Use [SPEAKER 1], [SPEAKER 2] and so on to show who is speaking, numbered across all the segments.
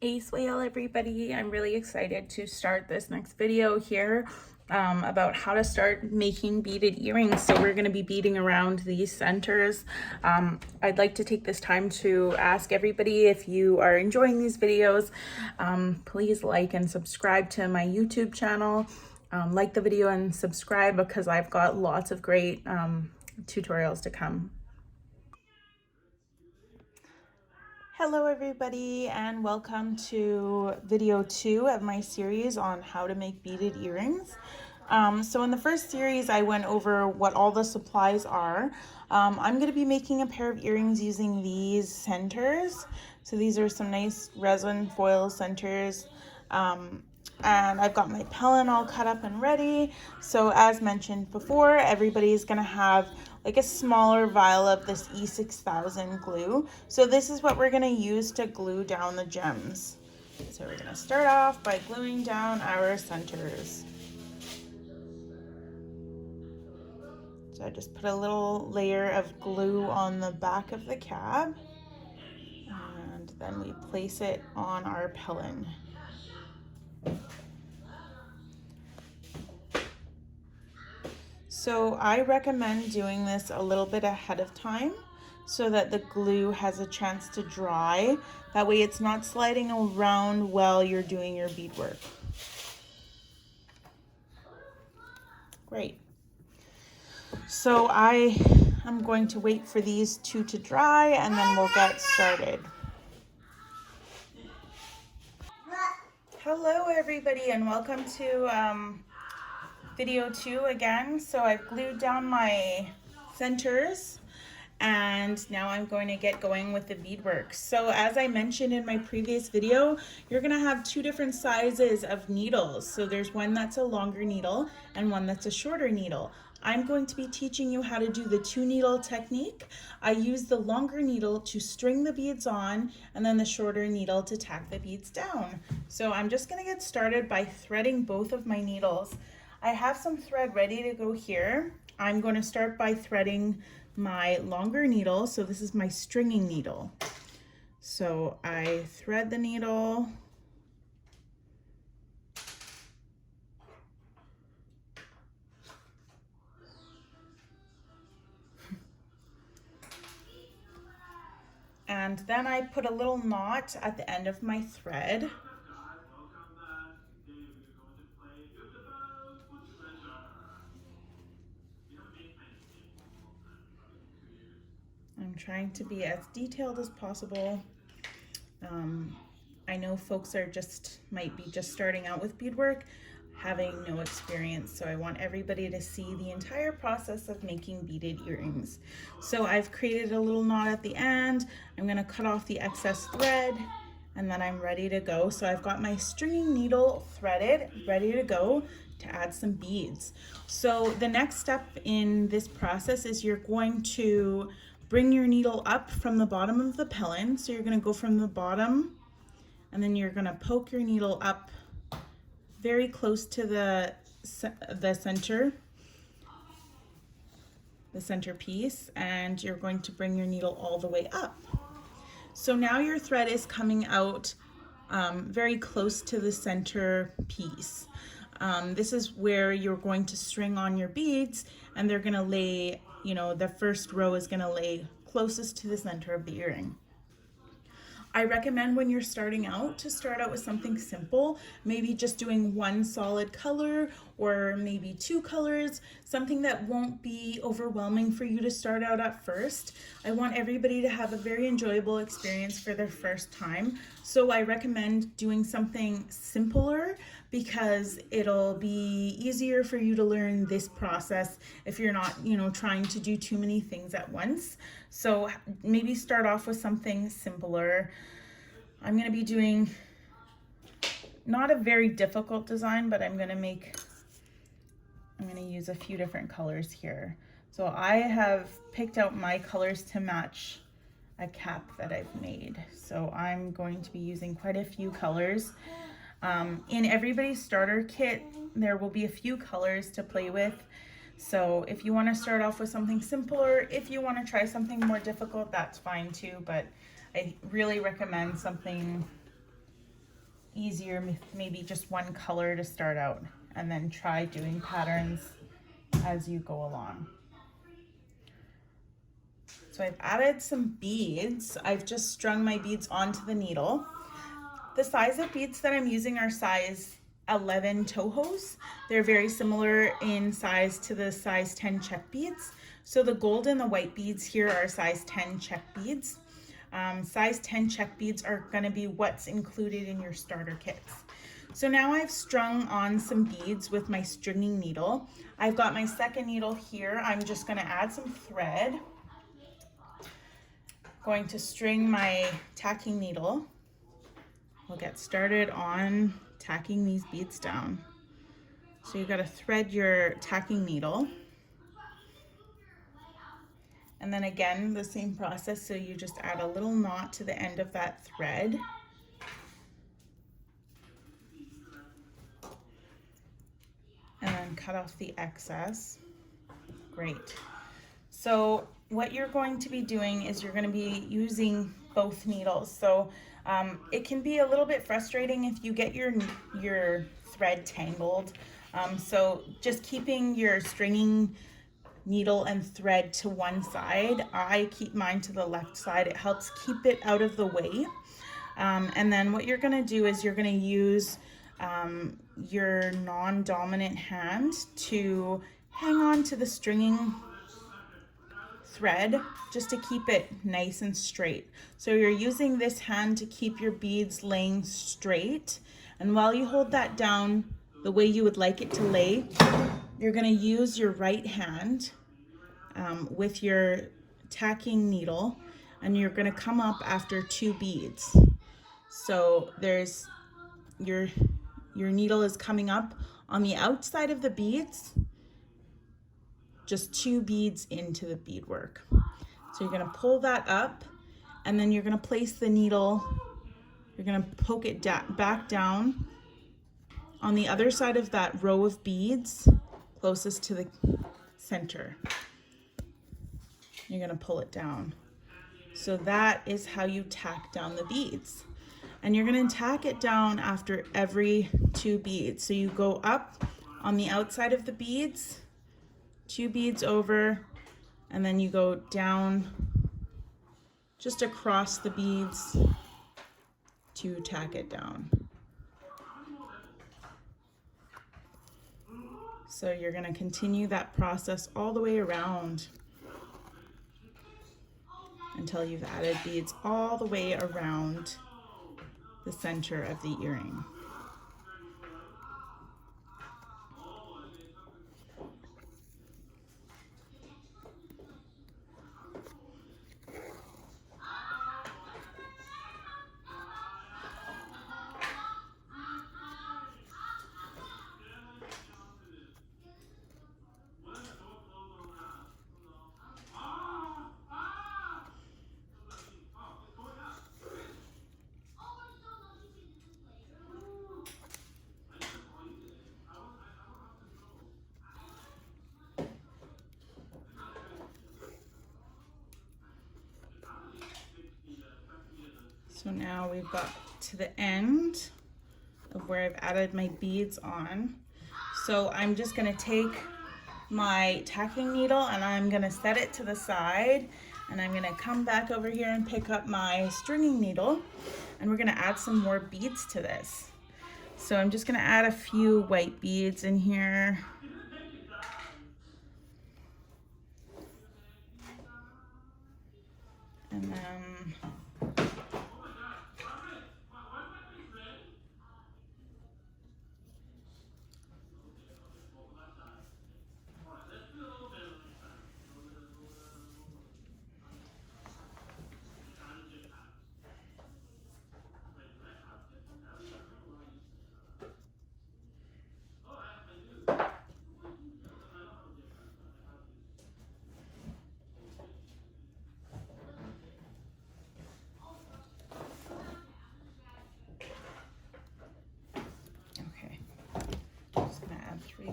[SPEAKER 1] Hey Swayel, everybody. I'm really excited to start this next video here about how to start making beaded earrings. So we're going to be beading around these centers. I'd like to take this time to ask everybody, if you are enjoying these videos, please like and subscribe to my YouTube channel. Like the video and subscribe, because I've got lots of great tutorials to come. Hello everybody, and welcome to video 2 of my series on how to make beaded earrings. So in the first series I went over what all the supplies are. I'm going to be making a pair of earrings using these centers. So these are some nice resin foil centers. And I've got my pellet all cut up and ready. So as mentioned before, everybody's gonna have like a smaller vial of this E6000 glue. So this is what we're gonna use to glue down the gems. So we're gonna start off by gluing down our centers. So I just put a little layer of glue on the back of the cab, and then we place it on our pellet. So I recommend doing this a little bit ahead of time so that the glue has a chance to dry. That way it's not sliding around while you're doing your beadwork. Great. So I am going to wait for these two to dry, and then we'll get started. Hello everybody, and welcome to video 2 again. So I've glued down my centers, and now I'm going to get going with the beadwork. So as I mentioned in my previous video, you're gonna have two different sizes of needles. So there's one that's a longer needle and one that's a shorter needle. I'm going to be teaching you how to do the 2-needle technique. I use the longer needle to string the beads on, and then the shorter needle to tack the beads down. So I'm just gonna get started by threading both of my needles. I have some thread ready to go here. I'm going to start by threading my longer needle. So this is my stringing needle. So I thread the needle. And then I put a little knot at the end of my thread. I'm trying to be as detailed as possible. I know folks might be just starting out with beadwork, having no experience, so I want everybody to see the entire process of making beaded earrings. So I've created a little knot at the end. I'm going to cut off the excess thread, and then I'm ready to go. So I've got my stringing needle threaded, ready to go to add some beads. So the next step in this process is you're going to bring your needle up from the bottom of the pellet. So you're going to go from the bottom, and then you're going to poke your needle up very close to the center piece, and you're going to bring your needle all the way up. So now your thread is coming out very close to the center piece. This is where you're going to string on your beads, and they're going to lay, the first row is going to lay closest to the center of the earring. I recommend when you're starting out to start out with something simple, maybe just doing one solid color or maybe 2 colors, something that won't be overwhelming for you to start out at first. I want everybody to have a very enjoyable experience for their first time. So I recommend doing something simpler, because it'll be easier for you to learn this process if you're not, trying to do too many things at once. So maybe start off with something simpler. I'm going to be doing not a very difficult design, but I'm going to use a few different colors here. So I have picked out my colors to match a cap that I've made. So I'm going to be using quite a few colors. In everybody's starter kit, there will be a few colors to play with. So if you want to start off with something simpler, if you want to try something more difficult, that's fine too. But I really recommend something easier, maybe just one color to start out, and then try doing patterns as you go along. So I've added some beads. I've just strung my beads onto the needle. The size of beads that I'm using are size 11 Tohos. They're very similar in size to the size 10 check beads. So the gold and the white beads here are size 10 check beads. Size 10 check beads are going to be what's included in your starter kits. So now I've strung on some beads with my stringing needle. I've got my second needle here. I'm just going to add some thread. Going to string my tacking needle. We'll get started on tacking these beads down. So you've got to thread your tacking needle. And then again, the same process. So you just add a little knot to the end of that thread. And then cut off the excess. Great. So what you're going to be doing is you're going to be using both needles. So it can be a little bit frustrating if you get your thread tangled. So just keeping your stringing needle and thread to one side. I keep mine to the left side. It helps keep it out of the way. And then what you're going to do is you're going to use your non-dominant hand to hang on to the stringing thread just to keep it nice and straight. So you're using this hand to keep your beads laying straight, and while you hold that down the way you would like it to lay, you're going to use your right hand with your tacking needle, and you're going to come up after 2 beads. So there's your needle is coming up on the outside of the beads, just 2 beads into the beadwork. So you're going to pull that up, and then you're going to place the needle, you're going to poke it back down on the other side of that row of beads closest to the center. You're going to pull it down. So that is how you tack down the beads. And you're going to tack it down after every 2 beads. So you go up on the outside of the beads, 2 beads over, and then you go down just across the beads to tack it down. So you're going to continue that process all the way around until you've added beads all the way around the center of the earring. So now we've got to the end of where I've added my beads on. So I'm just going to take my tacking needle and I'm going to set it to the side, and I'm going to come back over here and pick up my stringing needle, and we're going to add some more beads to this. So I'm just going to add a few white beads in here. And then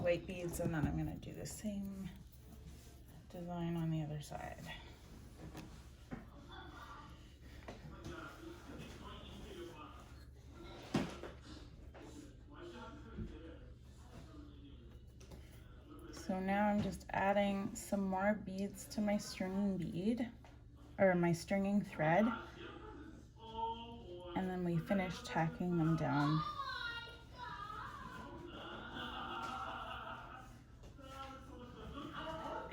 [SPEAKER 1] white beads, and then I'm going to do the same design on the other side. So now I'm just adding some more beads to my stringing bead, or my stringing thread, and then we finish tacking them down.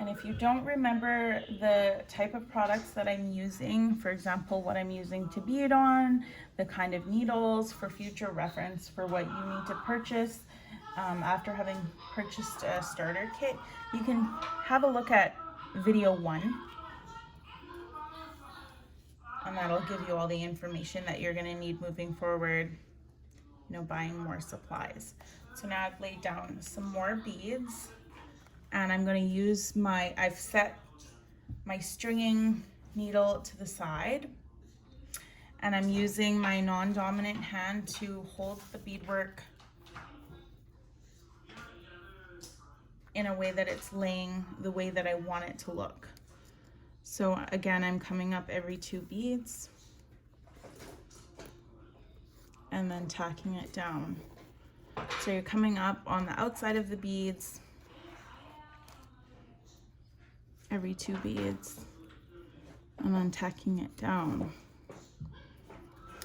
[SPEAKER 1] And if you don't remember the type of products that I'm using, for example, what I'm using to bead on, the kind of needles, for future reference for what you need to purchase after having purchased a starter kit, you can have a look at video 1, and that'll give you all the information that you're going to need moving forward, you know, buying more supplies. So now I've laid down some more beads, and I'm going to use I've set my stringing needle to the side, and I'm using my non-dominant hand to hold the beadwork in a way that it's laying the way that I want it to look. So again, I'm coming up every 2 beads and then tacking it down. So you're coming up on the outside of the beads every 2 beads and then tacking it down.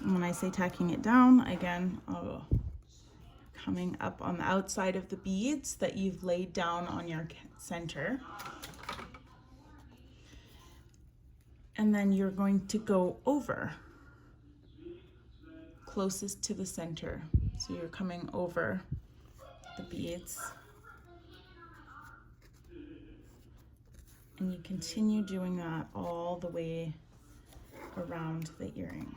[SPEAKER 1] And when I say tacking it down, again, coming up on the outside of the beads that you've laid down on your center. And then you're going to go over closest to the center. So you're coming over the beads. And you continue doing that all the way around the earring.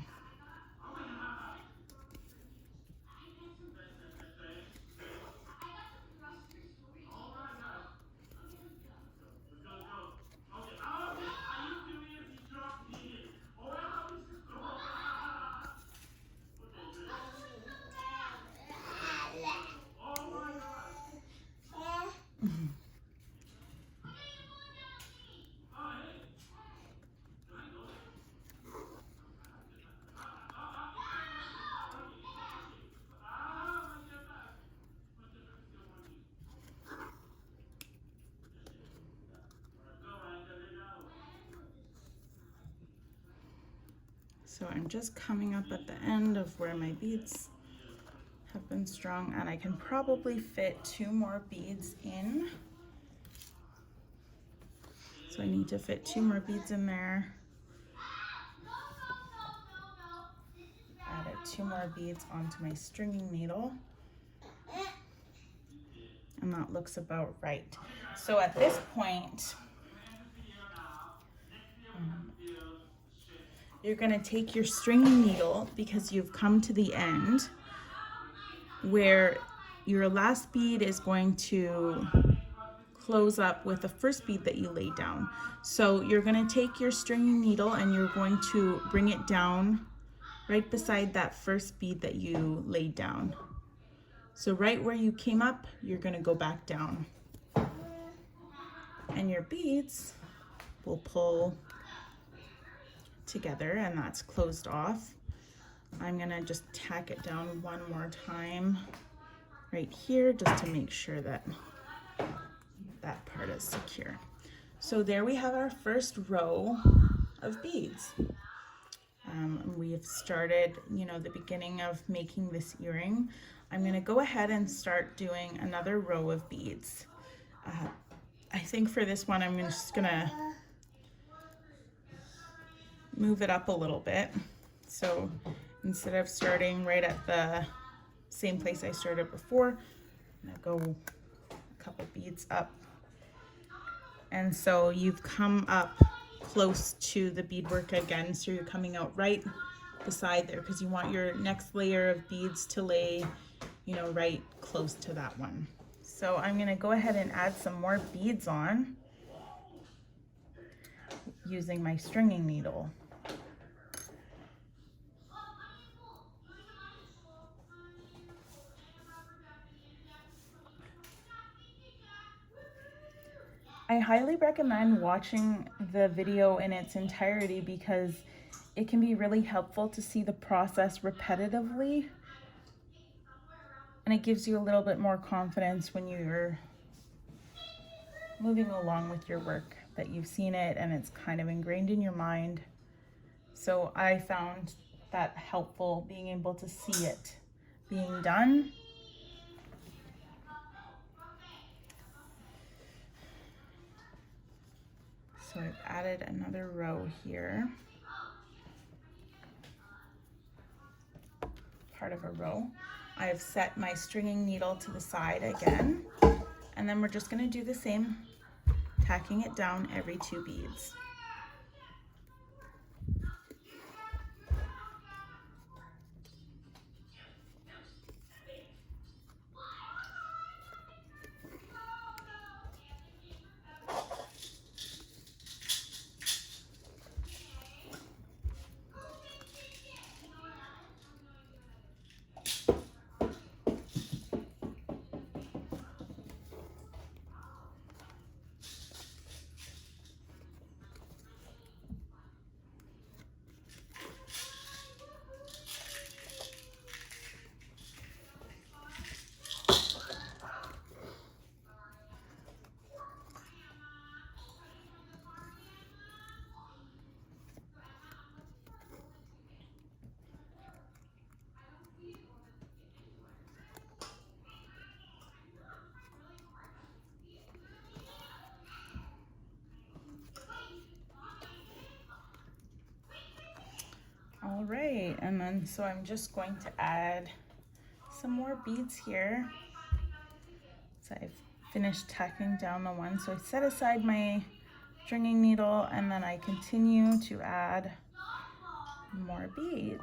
[SPEAKER 1] So I'm just coming up at the end of where my beads have been strung, and I can probably fit 2 more beads in. So I need to fit 2 more beads in there. Added 2 more beads onto my stringing needle. And that looks about right. So at this point, you're going to take your stringing needle, because you've come to the end where your last bead is going to close up with the first bead that you laid down. So you're going to take your stringing needle and you're going to bring it down right beside that first bead that you laid down. So right where you came up, you're going to go back down. And your beads will pull together, and that's closed off. I'm gonna just tack it down one more time right here, just to make sure that that part is secure. So there we have our first row of beads. We've started, you know, the beginning of making this earring. I'm gonna go ahead and start doing another row of beads. I think for this one, I'm just gonna move it up a little bit. So instead of starting right at the same place I started before, I'm gonna go a couple beads up. And so you've come up close to the beadwork again, so you're coming out right beside there, because you want your next layer of beads to lay, you know, right close to that one. So I'm gonna go ahead and add some more beads on using my stringing needle. I highly recommend watching the video in its entirety, because it can be really helpful to see the process repetitively, and it gives you a little bit more confidence when you're moving along with your work, that you've seen it and it's kind of ingrained in your mind. So I found that helpful, being able to see it being done. So I've added another row here, part of a row. I've set my stringing needle to the side again, and then we're just going to do the same, tacking it down every 2 beads. All right, and then so I'm just going to add some more beads here. So I've finished tacking down the one, so I set aside my stringing needle and then I continue to add more beads.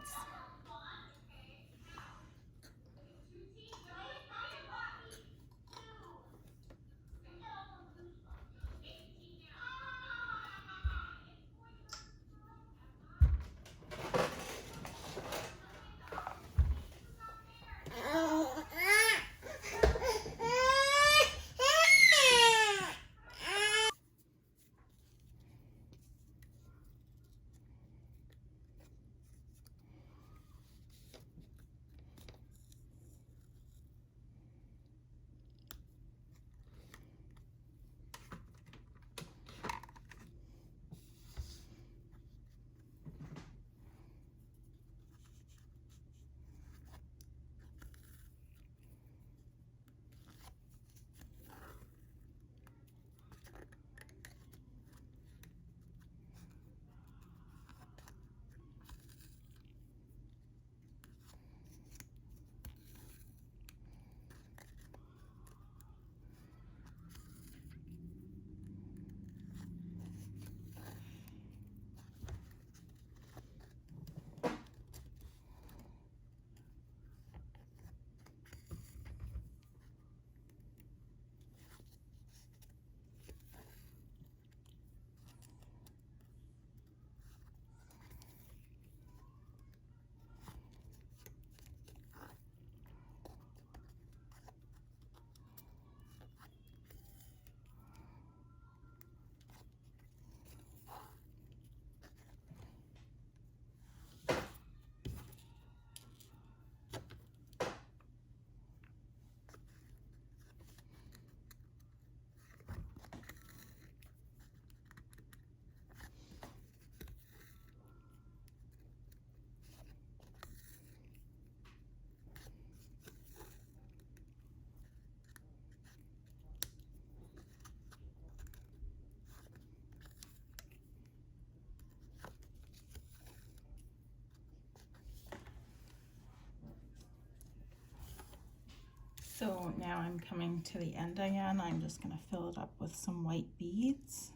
[SPEAKER 1] So now I'm coming to the end again. I'm just going to fill it up with some white beads.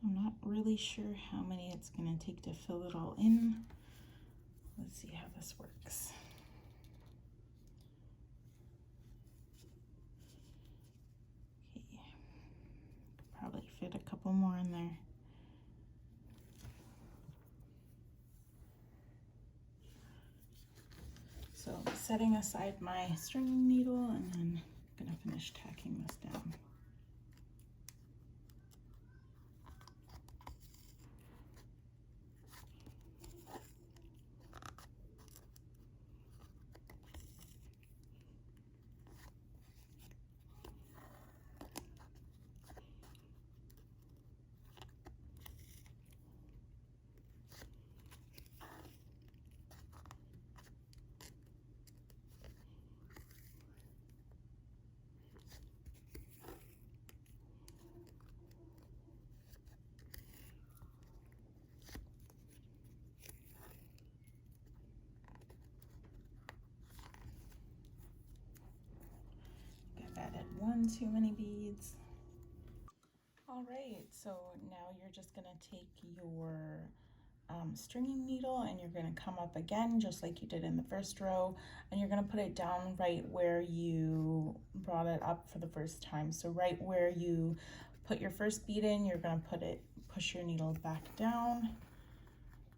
[SPEAKER 1] I'm not really sure how many it's going to take to fill it all in. Let's see how this works. Okay, probably fit a couple more in there. So I'm setting aside my stringing needle and then I'm going to finish tacking this down. one too many beads. All right, so now you're just gonna take your stringing needle and you're gonna come up again just like you did in the first row, and you're gonna put it down right where you brought it up for the first time. So right where you put your first bead in, you're gonna push your needle back down,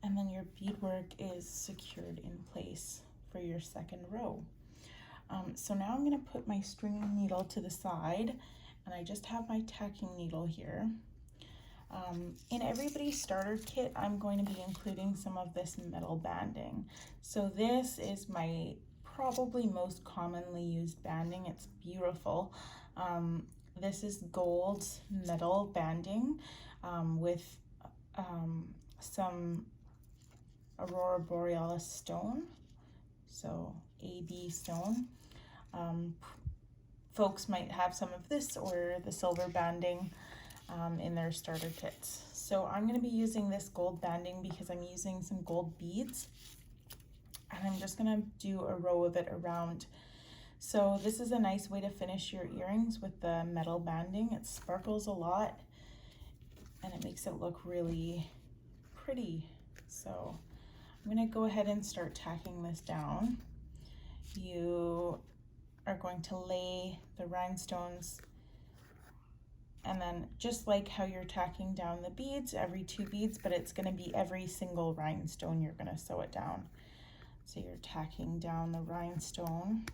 [SPEAKER 1] and then your beadwork is secured in place for your second row. So now I'm gonna put my stringing needle to the side, and I just have my tacking needle here. In everybody's starter kit, I'm going to be including some of this metal banding. So this is my probably most commonly used banding. It's beautiful. This is gold metal banding with some Aurora Borealis stone, so AB stone. Folks might have some of this or the silver banding in their starter kits. So I'm going to be using this gold banding because I'm using some gold beads, and I'm just going to do a row of it around. So this is a nice way to finish your earrings with the metal banding. It sparkles a lot and it makes it look really pretty. So I'm going to go ahead and start tacking this down. You are going to lay the rhinestones, and then just like how you're tacking down the beads, every 2 beads, but it's going to be every single rhinestone you're going to sew it down. So you're tacking down the rhinestone.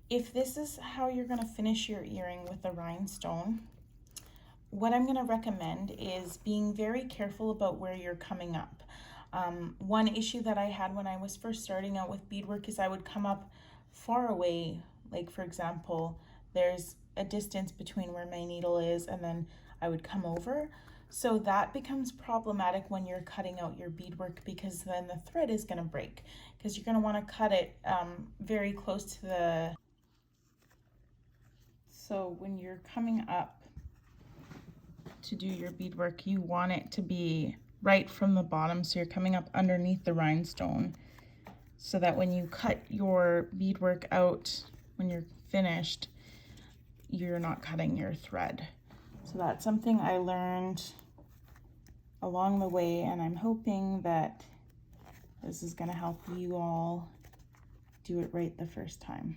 [SPEAKER 1] If this is how you're going to finish your earring with the rhinestone, what I'm going to recommend is being very careful about where you're coming up. One issue that I had when I was first starting out with beadwork is I would come up far away. Like, for example, there's a distance between where my needle is and then I would come over. So that becomes problematic when you're cutting out your beadwork, because then the thread is going to break, because you're going to want to cut it very close to the... So when you're coming up to do your beadwork, you want it to be right from the bottom, so you're coming up underneath the rhinestone, so that when you cut your beadwork out, when you're finished, you're not cutting your thread. So that's something I learned along the way, and I'm hoping that this is going to help you all do it right the first time.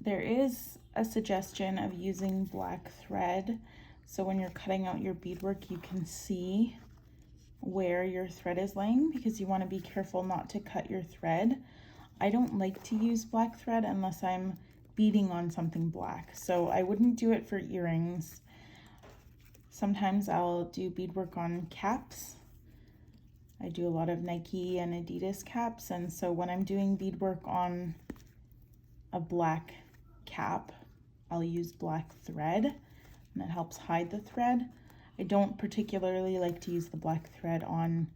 [SPEAKER 1] There is a suggestion of using black thread, so when you're cutting out your beadwork, you can see where your thread is laying, because you want to be careful not to cut your thread. I don't like to use black thread unless I'm beading on something black, so I wouldn't do it for earrings. Sometimes I'll do beadwork on caps. I do a lot of Nike and Adidas caps, and so when I'm doing beadwork on a black cap, I'll use black thread, and it helps hide the thread. I don't particularly like to use the black thread on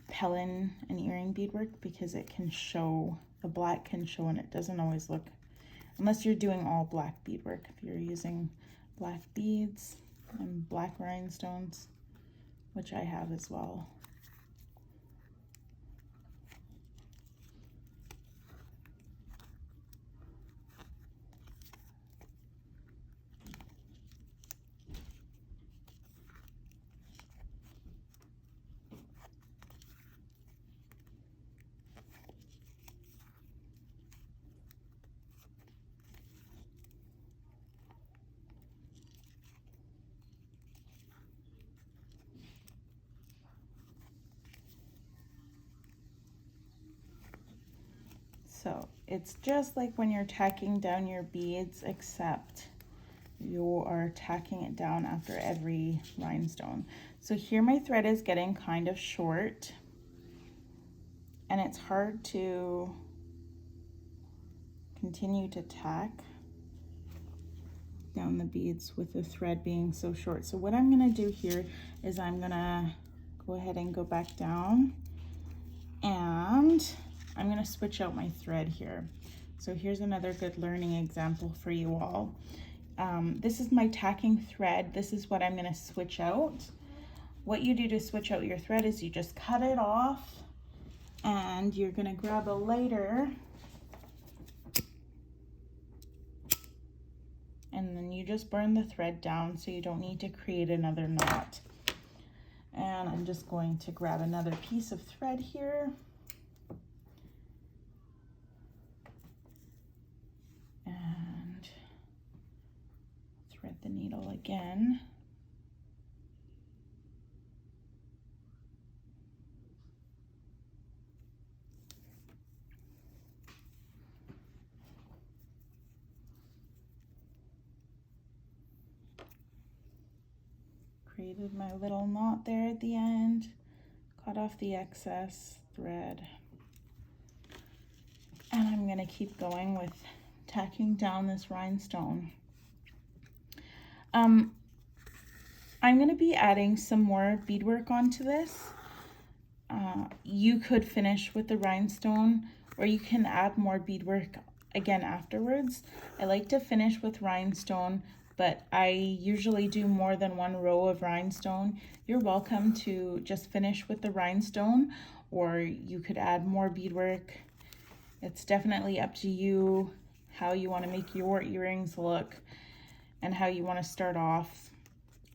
[SPEAKER 1] Pellin and earring beadwork because it can show, the black can show, and it doesn't always look, unless you're doing all black beadwork. If you're using black beads and black rhinestones, which I have as well. So it's just like when you're tacking down your beads, except you are tacking it down after every rhinestone. So here my thread is getting kind of short, and it's hard to continue to tack down the beads with the thread being so short. So what I'm gonna do here is I'm gonna go ahead and go back down, and I'm gonna switch out my thread here. So here's another good learning example for you all. This is my tacking thread. This is what I'm going to switch out. What you do to switch out your thread is you just cut it off, and you're going to grab a lighter, and then you just burn the thread down so you don't need to create another knot. And I'm just going to grab another piece of thread here. And thread the needle again. Created my little knot there at the end, cut off the excess thread, and I'm going to keep going with tacking down this rhinestone. I'm going to be adding some more beadwork onto this. You could finish with the rhinestone, or you can add more beadwork again afterwards. I like to finish with rhinestone, but I usually do more than one row of rhinestone. You're welcome to just finish with the rhinestone, or you could add more beadwork. It's definitely up to you how you want to make your earrings look and how you want to start off.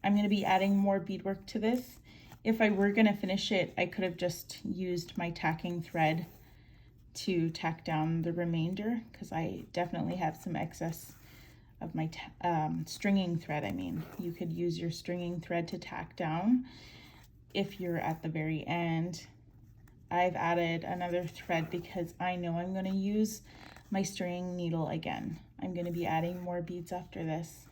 [SPEAKER 1] I'm going to be adding more beadwork to this. If I were going to finish it, I could have just used my tacking thread to tack down the remainder, because I definitely have some excess of my stringing thread. I mean, you could use your stringing thread to tack down if you're at the very end. I've added another thread because I know I'm going to use my stringing needle again. I'm going to be adding more beads after this.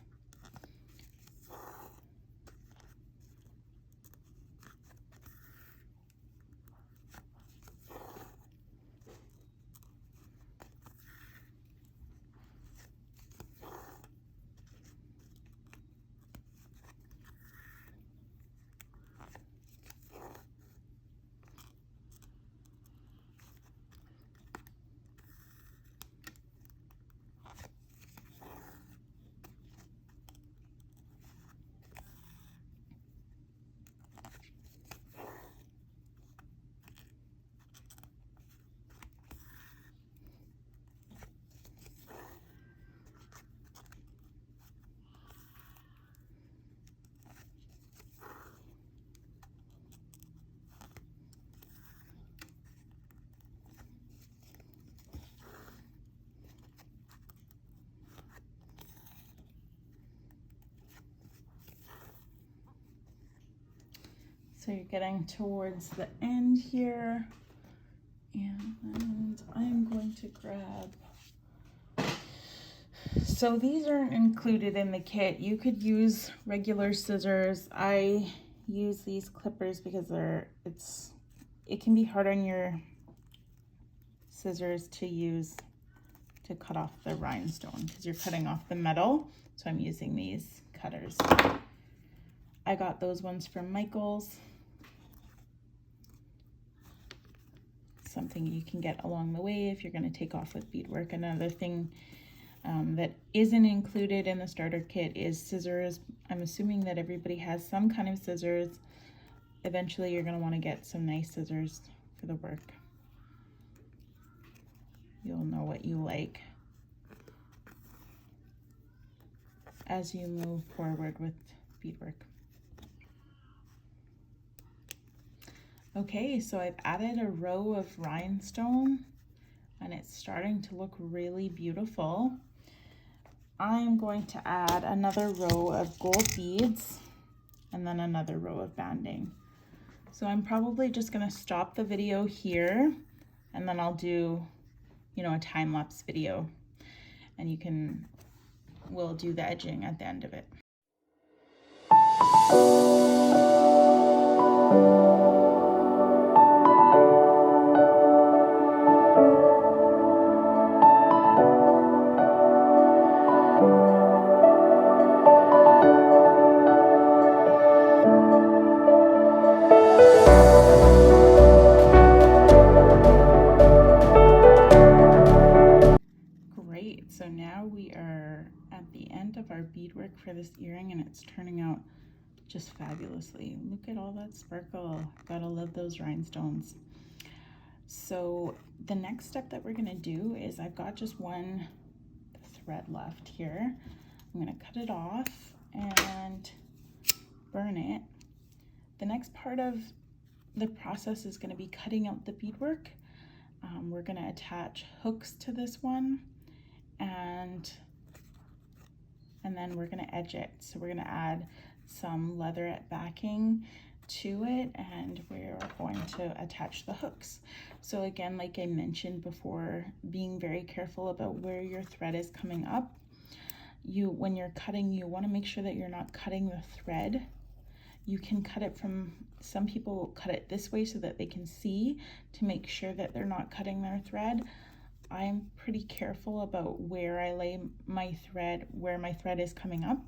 [SPEAKER 1] So you're getting towards the end here, and I'm going to grab, so these aren't included in the kit. You could use regular scissors. I use these clippers because it can be hard on your scissors to use to cut off the rhinestone because you're cutting off the metal. So I'm using these cutters. I got those ones from Michael's. Something you can get along the way if you're going to take off with beadwork. Another thing that isn't included in the starter kit is scissors. I'm assuming that everybody has some kind of scissors. Eventually you're going to want to get some nice scissors for the work. You'll know what you like as you move forward with beadwork. Okay, so I've added a row of rhinestone and it's starting to look really beautiful. I'm going to add another row of gold beads and then another row of banding. So I'm probably just going to stop the video here, and then I'll do, a time-lapse video, and we'll do the edging at the end of it. for this earring, and it's turning out just fabulously. Look at all that sparkle. Gotta love those rhinestones. So the next step that we're gonna do is, I've got just one thread left here. I'm gonna cut it off and burn it. The next part of the process is gonna be cutting out the beadwork. We're gonna attach hooks to this one, and then we're gonna edge it. So we're gonna add some leatherette backing to it, and we're going to attach the hooks. So again, like I mentioned before, being very careful about where your thread is coming up. When you're cutting, you want to make sure that you're not cutting the thread. You can cut it from, some people cut it this way so that they can see, to make sure that they're not cutting their thread. I'm pretty careful about where I lay my thread, where my thread is coming up.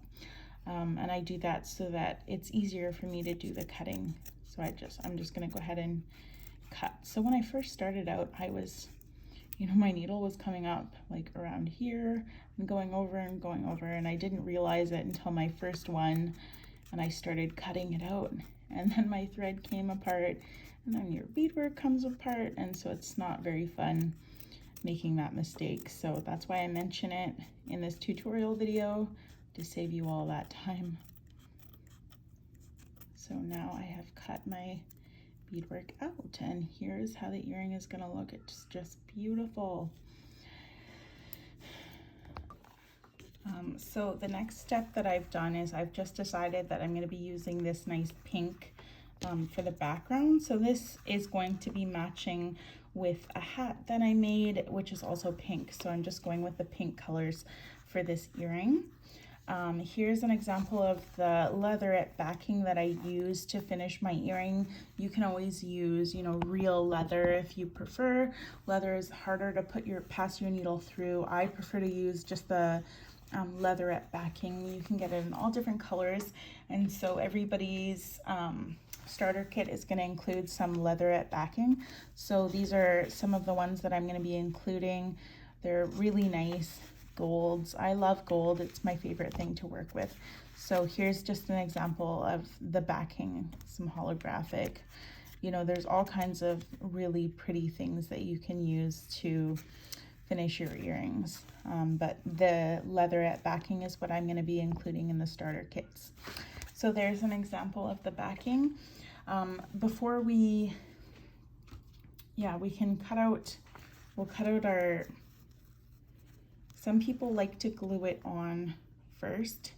[SPEAKER 1] And I do that so that it's easier for me to do the cutting. So I'm just gonna go ahead and cut. So when I first started out, I was, my needle was coming up like around here and going over, and I didn't realize it until my first one, and I started cutting it out, and then my thread came apart, and then your beadwork comes apart, and so it's not very fun making that mistake. So that's why I mention it in this tutorial video, to save you all that time. So now I have cut my beadwork out, and here's how the earring is gonna look. It's just beautiful. So the next step that I've done is, I've just decided that I'm gonna be using this nice pink for the background. So this is going to be matching with a hat that I made, which is also pink. So I'm just going with the pink colors for this earring. Here's an example of the leatherette backing that I used to finish my earring. You can always use, real leather if you prefer. Leather is harder to pass your needle through. I prefer to use just the leatherette backing. You can get it in all different colors, and so everybody's starter kit is going to include some leatherette backing. So these are some of the ones that I'm going to be including. They're really nice. Golds. I love gold. It's my favorite thing to work with. So here's just an example of the backing, some holographic. There's all kinds of really pretty things that you can use to finish your earrings. But the leatherette backing is what I'm going to be including in the starter kits. So there's an example of the backing. Before we can cut out, we'll cut out our, some people like to glue it on first,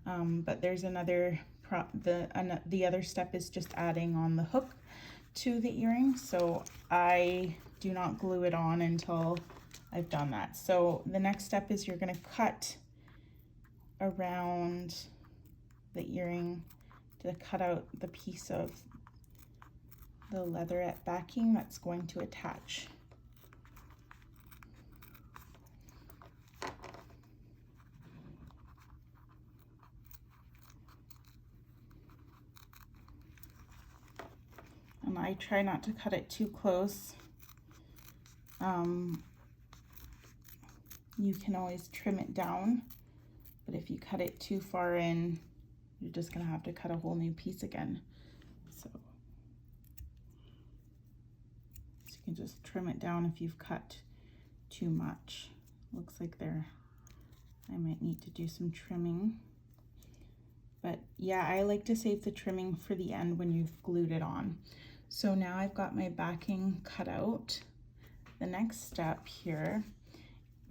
[SPEAKER 1] but there's another, the other step is just adding on the hook to the earring. So I do not glue it on until I've done that. So the next step is, you're gonna cut around the earring to cut out the piece of the leatherette backing that's going to attach. And I try not to cut it too close. You can always trim it down, but if you cut it too far in, you're just gonna have to cut a whole new piece again. So you can just trim it down if you've cut too much. Looks like I might need to do some trimming. But yeah, I like to save the trimming for the end when you've glued it on. So now I've got my backing cut out. The next step here,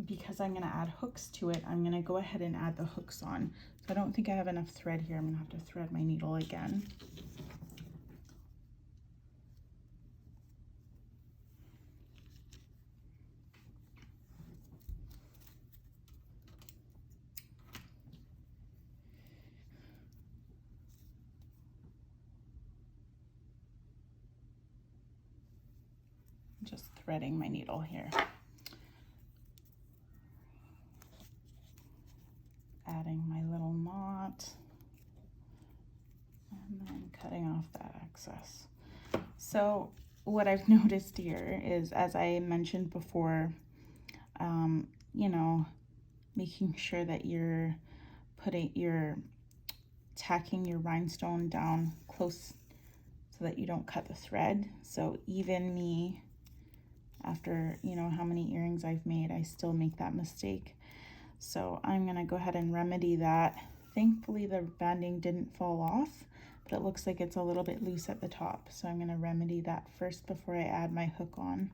[SPEAKER 1] because I'm gonna add hooks to it, I'm gonna go ahead and add the hooks on. So I don't think I have enough thread here. I'm gonna have to thread my needle again. Just threading my needle here. Adding my little knot, and then cutting off that excess. So what I've noticed here is, as I mentioned before, making sure that you're tacking your rhinestone down close so that you don't cut the thread. So even me, after you know how many earrings I've made, I still make that mistake. So I'm gonna go ahead and remedy that. Thankfully the banding didn't fall off, but it looks like it's a little bit loose at the top. So I'm gonna remedy that first before I add my hook on.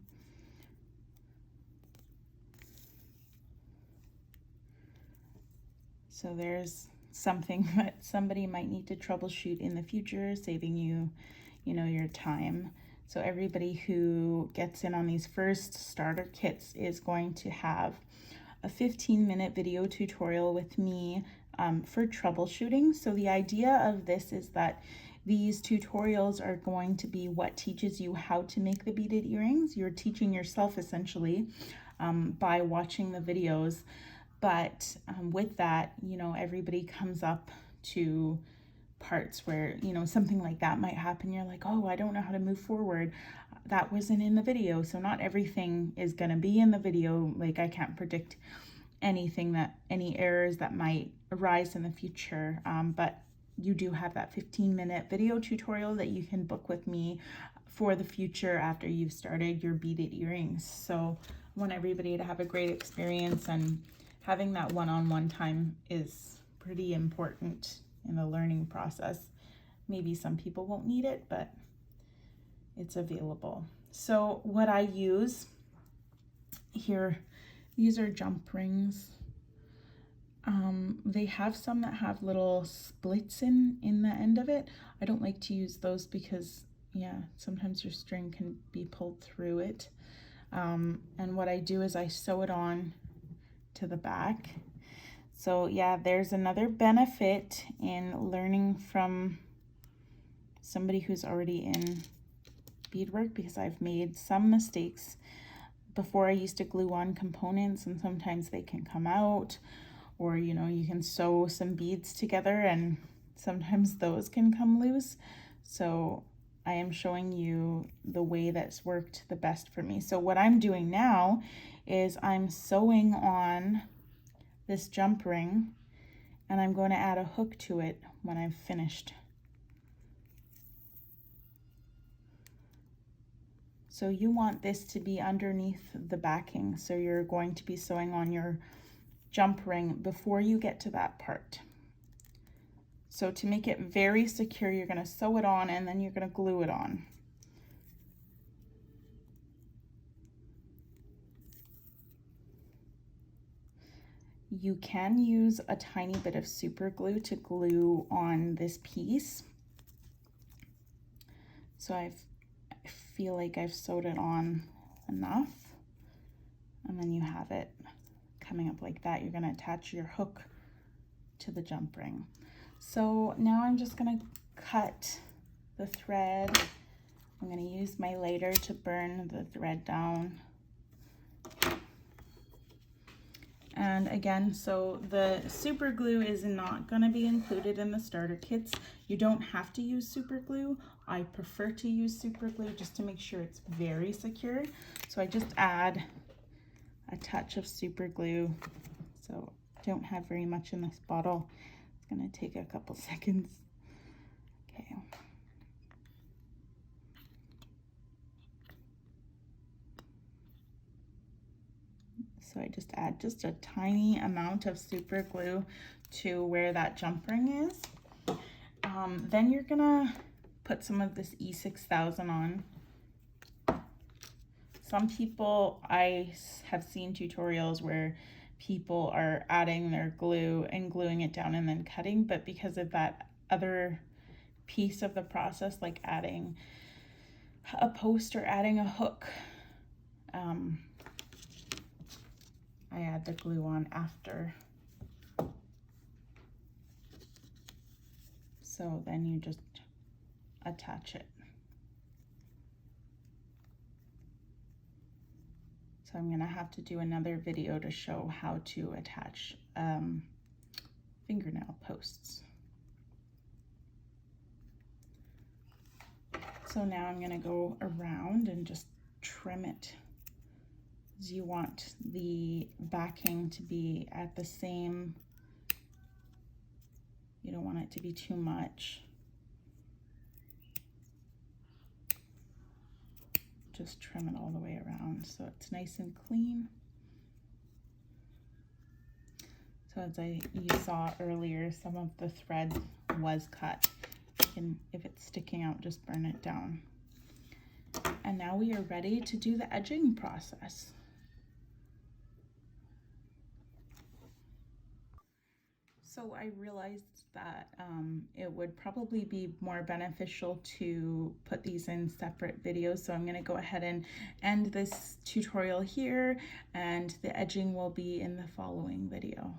[SPEAKER 1] So there's something that somebody might need to troubleshoot in the future, saving you, you know, your time. So everybody who gets in on these first starter kits is going to have a 15-minute video tutorial with me for troubleshooting. So the idea of this is that these tutorials are going to be what teaches you how to make the beaded earrings. You're teaching yourself essentially by watching the videos. But with that, you know, everybody comes up to parts where, you know, something like that might happen. You're like, oh, I don't know how to move forward. That wasn't in the video. So not everything is going to be in the video. Like I can't predict any errors that might arise in the future. But you do have that 15-minute video tutorial that you can book with me for the future after you've started your beaded earrings. So I want everybody to have a great experience, and having that one-on-one time is pretty important in the learning process. Maybe some people won't need it, but it's available. So what I use here, these are jump rings. They have some that have little splits in the end of it. I don't like to use those because, yeah, sometimes your string can be pulled through it. And what I do is I sew it on to the back. So yeah, there's another benefit in learning from somebody who's already in beadwork, because I've made some mistakes before. I used to glue on components and sometimes they can come out, or you know, you can sew some beads together and sometimes those can come loose. So I am showing you the way that's worked the best for me. So what I'm doing now is I'm sewing on this jump ring and I'm going to add a hook to it when I've finished. So you want this to be underneath the backing. So you're going to be sewing on your jump ring before you get to that part. So to make it very secure, you're going to sew it on and then you're going to glue it on. You can use a tiny bit of super glue to glue on this piece. So I feel like I've sewed it on enough, and then you have it coming up like that. You're going to attach your hook to the jump ring. So now I'm just going to cut the thread. I'm going to use my lighter to burn the thread down. And again, so the super glue is not going to be included in the starter kits. You don't have to use super glue. I prefer to use super glue just to make sure it's very secure. So I just add a touch of super glue. So I don't have very much in this bottle. It's going to take a couple seconds. Okay. So I just add just a tiny amount of super glue to where that jump ring is. Then you're gonna put some of this E6000 on. Some people, I have seen tutorials where people are adding their glue and gluing it down and then cutting, but because of that other piece of the process, like adding a post or adding a hook, I add the glue on after. So then you just attach it. So I'm gonna have to do another video to show how to attach fingernail posts. So now I'm gonna go around and just trim it. You want the backing to be at the same You don't want it to be too much. Just trim it all the way around so it's nice and clean. So as you saw earlier, some of the thread was cut. And if it's sticking out, just burn it down. And now we are ready to do the edging process. So I realized that it would probably be more beneficial to put these in separate videos. So I'm going to go ahead and end this tutorial here, and the edging will be in the following video.